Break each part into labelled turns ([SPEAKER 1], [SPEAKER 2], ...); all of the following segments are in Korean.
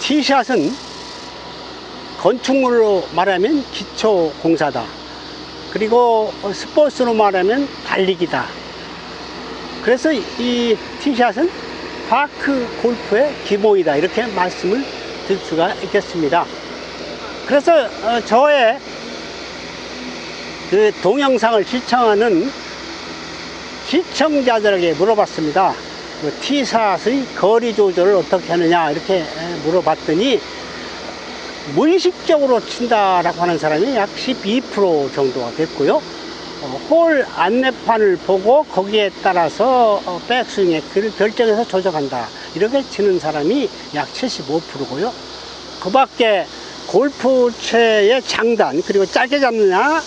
[SPEAKER 1] 티샷은 건축물로 말하면 기초공사다. 그리고 스포츠로 말하면 달리기다. 그래서 이 티샷은 파크 골프의 기본이다. 이렇게 말씀을 드릴 수가 있겠습니다. 그래서 저의 그 동영상을 시청하는 시청자들에게 물어봤습니다. 그 티샷의 거리 조절을 어떻게 하느냐 이렇게 물어봤더니 무의식적으로 친다라고 하는 사람이 약 12% 정도가 됐고요. 홀 안내판을 보고 거기에 따라서 백스윙의 길을 결정해서 조정한다 이렇게 치는 사람이 약 75%고요. 그 밖에 골프채의 장단 그리고 짧게 잡느냐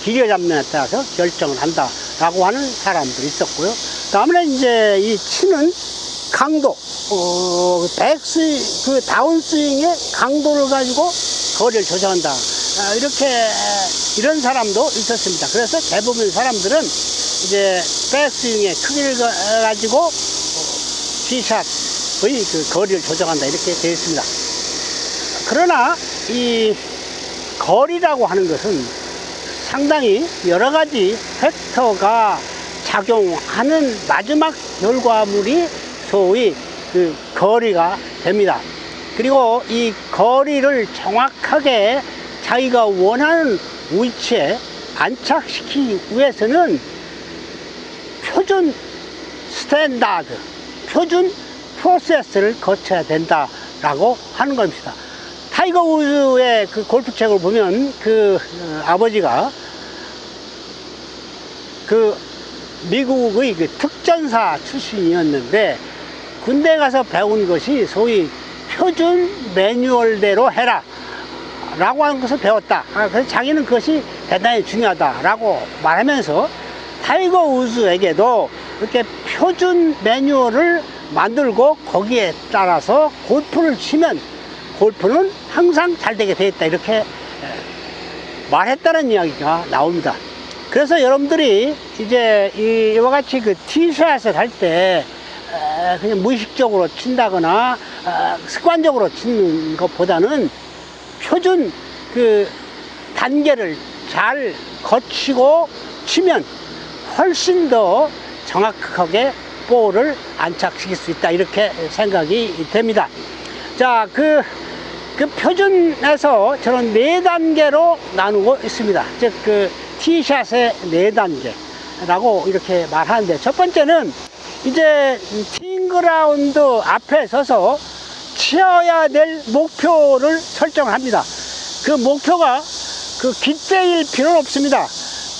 [SPEAKER 1] 길게 잡느냐에 따라서 결정을 한다 라고 하는 사람들이 있었고요. 다음에 이제 이 치는 강도, 백스윙, 그 다운스윙의 강도를 가지고 거리를 조정한다. 이런 사람도 있었습니다. 그래서 대부분 사람들은 이제 백스윙의 크기를 가지고 티샷의 그 거리를 조정한다. 이렇게 되어 있습니다. 그러나 이 거리라고 하는 것은 상당히 여러 가지 팩터가 작용하는 마지막 결과물이 소위 그 거리가 됩니다. 그리고 이 거리를 정확하게 자기가 원하는 위치에 안착시키기 위해서는 표준 스탠다드, 표준 프로세스를 거쳐야 된다라고 하는 겁니다. 타이거 우즈의 그 골프책을 보면 그 아버지가 그 미국의 그 특전사 출신이었는데 군대 가서 배운 것이 소위 표준 매뉴얼대로 해라 라고 하는 것을 배웠다. 그래서 자기는 그것이 대단히 중요하다 라고 말하면서 타이거 우즈에게도 이렇게 표준 매뉴얼을 만들고 거기에 따라서 골프를 치면 골프는 항상 잘 되게 되어 있다 이렇게 말했다는 이야기가 나옵니다. 그래서 여러분들이 이제 이와 같이 그 티샷을 할 때 그냥 무의식적으로 친다거나 습관적으로 치는 것보다는 표준 그 단계를 잘 거치고 치면 훨씬 더 정확하게 볼을 안착시킬 수 있다 이렇게 생각이 됩니다. 자, 그 표준에서 저는 4단계로 나누고 있습니다. 즉 그 티샷의 4단계라고 이렇게 말하는데, 첫 번째는 이제 티잉그라운드 앞에 서서 치어야 될 목표를 설정합니다. 그 목표가 그 깃대일 필요는 없습니다.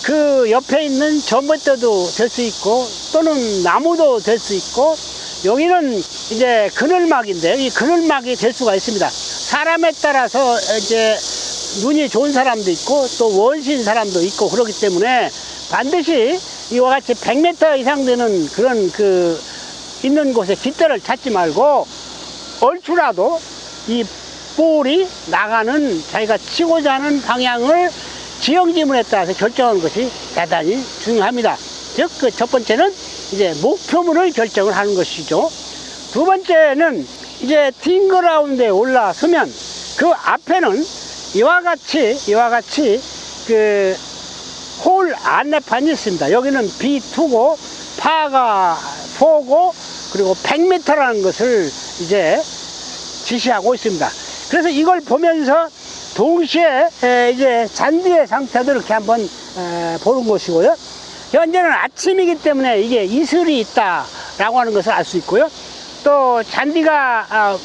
[SPEAKER 1] 그 옆에 있는 전봇대도 될 수 있고 또는 나무도 될 수 있고, 여기는 이제 그늘막인데 이 그늘막이 될 수가 있습니다. 사람에 따라서 이제 눈이 좋은 사람도 있고 또 원시인 사람도 있고 그렇기 때문에 반드시 이와 같이 100m 이상 되는 그런 그 있는 곳에 깃대를 찾지 말고 얼추라도 이 볼이 나가는 자기가 치고자 하는 방향을 지형지문에 따라서 결정하는 것이 대단히 중요합니다. 즉 그 첫 번째는 이제 목표물을 결정을 하는 것이죠. 두 번째는 이제 티잉그라운드에 올라서면 그 앞에는 이와 같이 그 홀 안내판이 있습니다. 여기는 B2고 파가 4고 그리고 100m라는 것을 이제 지시하고 있습니다. 그래서 이걸 보면서 동시에 이제 잔디의 상태도 이렇게 한번 보는 것이고요. 현재는 아침이기 때문에 이게 이슬이 있다라고 하는 것을 알 수 있고요. 또 잔디가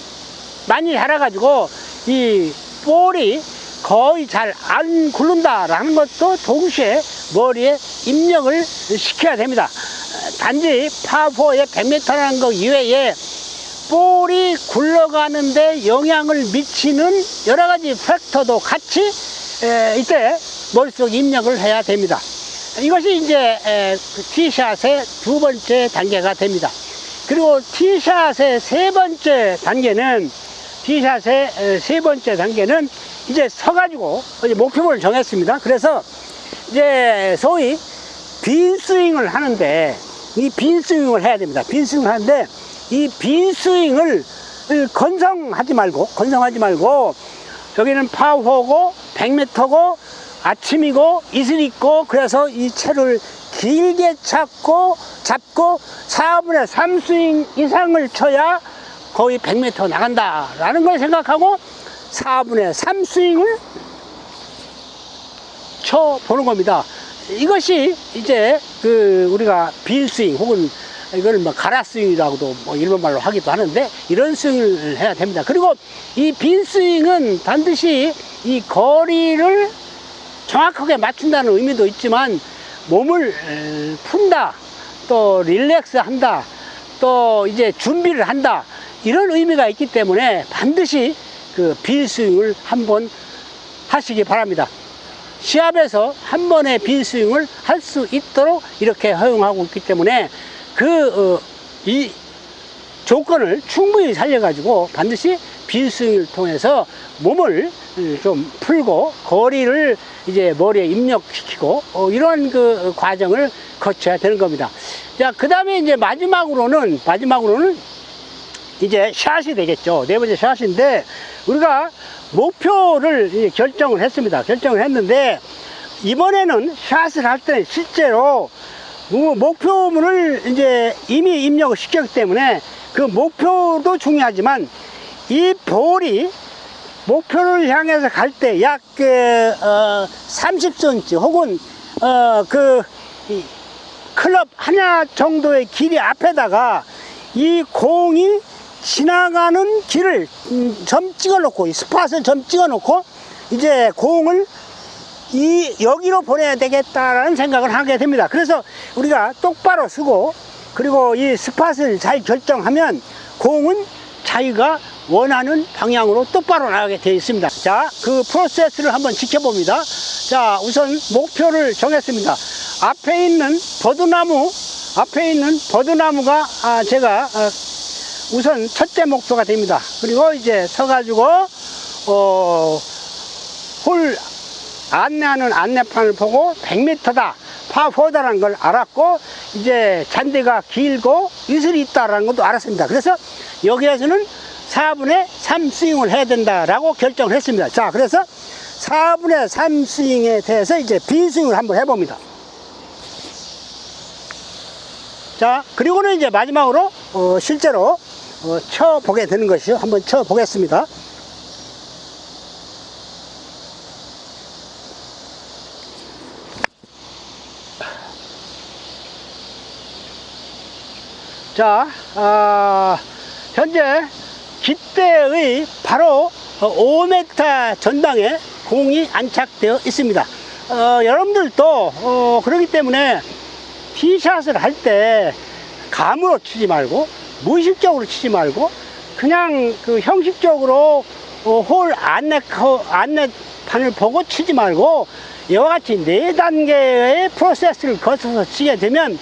[SPEAKER 1] 많이 자라가지고 이 볼이 거의 잘 안 굴른다라는 것도 동시에 머리에 입력을 시켜야 됩니다. 단지 파4의 100m라는 것 이외에 볼이 굴러가는데 영향을 미치는 여러 가지 팩터도 같이 이때 머릿속에 입력을 해야 됩니다. 이것이 이제 티샷의 두 번째 단계가 됩니다. 그리고 티샷의 세 번째 단계는 이제 서가지고 이제 목표물을 정했습니다. 그래서 이제 소위 빈 스윙을 하는데 이 빈 스윙을 해야 됩니다. 빈 스윙을 하는데 이 빈 스윙을 건성하지 말고 여기는 파4고 100m고 아침이고 이슬 있고, 그래서 이 채를 길게 잡고 4분의 3스윙 이상을 쳐야 거의 100m 나간다 라는 걸 생각하고 4분의 3스윙을 쳐 보는 겁니다. 이것이 이제 우리가 빈스윙 혹은 이걸 뭐 가라스윙이라고도 뭐 일본말로 하기도 하는데, 이런 스윙을 해야 됩니다. 그리고 이 빈스윙은 반드시 이 거리를 정확하게 맞춘다는 의미도 있지만, 몸을 푼다, 또 릴렉스 한다, 또 이제 준비를 한다, 이런 의미가 있기 때문에 반드시 빈스윙을 한번 하시기 바랍니다. 시합에서 한 번의 빈스윙을 할 수 있도록 이렇게 허용하고 있기 때문에 이 조건을 충분히 살려가지고 반드시 빈스윙을 통해서 몸을 좀 풀고 거리를 이제 머리에 입력시키고 이런 과정을 거쳐야 되는 겁니다. 자, 그 다음에 이제 마지막으로는 이제 샷이 되겠죠. 네 번째 샷인데, 우리가 목표를 결정을 했습니다. 결정을 했는데, 이번에는 샷을 할 때는 실제로 목표물을 이제 이미 입력을 시켰기 때문에 그 목표도 중요하지만, 이 볼이 목표를 향해서 갈 때 약 30cm 혹은 클럽 하나 정도의 길이 앞에다가 이 공이 지나가는 길을 점 찍어 놓고, 이 스팟을 점 찍어 놓고 이제 공을 여기로 보내야 되겠다라는 생각을 하게 됩니다. 그래서 우리가 똑바로 쓰고, 그리고 이 스팟을 잘 결정하면 공은 자기가 원하는 방향으로 똑바로 나가게 되어 있습니다. 자, 그 프로세스를 한번 지켜봅니다. 자, 우선 목표를 정했습니다. 앞에 있는 버드나무가 제가 우선 첫째 목표가 됩니다. 그리고 이제 서가지고 홀 안내하는 안내판을 보고 100m다, 파4다라는 걸 알았고, 이제 잔디가 길고 이슬이 있다라는 것도 알았습니다. 그래서 여기에서는 4분의 3 스윙을 해야 된다라고 결정을 했습니다. 자, 그래서 4분의 3 스윙에 대해서 이제 빈스윙을 한번 해봅니다. 자, 그리고는 이제 마지막으로 실제로 쳐보게 되는 것이요. 한번 쳐보겠습니다. 자, 현재 깃대의 바로 5m 전방에 공이 안착되어 있습니다. 여러분들도 그렇기 때문에 티샷을 할 때 감으로 치지 말고, 무의식적으로 치지 말고, 그냥 형식적으로 홀 안내판을 보고 치지 말고, 이와 같이 4단계의 프로세스를 거쳐서 치게 되면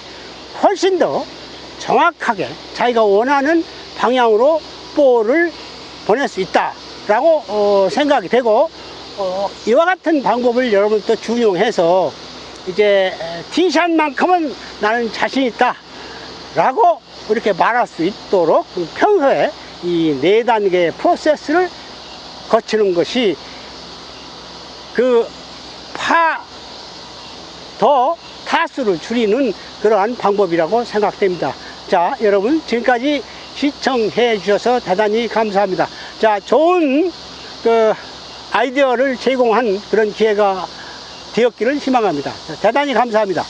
[SPEAKER 1] 훨씬 더 정확하게 자기가 원하는 방향으로 볼을 보낼 수 있다라고 생각이 되고, 이와 같은 방법을 여러분도 준용해서 이제 티샷만큼은 나는 자신 있다 라고 이렇게 말할 수 있도록 평소에 이 4단계의 프로세스를 거치는 것이 더 타수를 줄이는 그러한 방법이라고 생각됩니다. 자, 여러분 지금까지 시청해 주셔서 대단히 감사합니다. 자, 좋은 아이디어를 제공한 그런 기회가 되었기를 희망합니다. 대단히 감사합니다.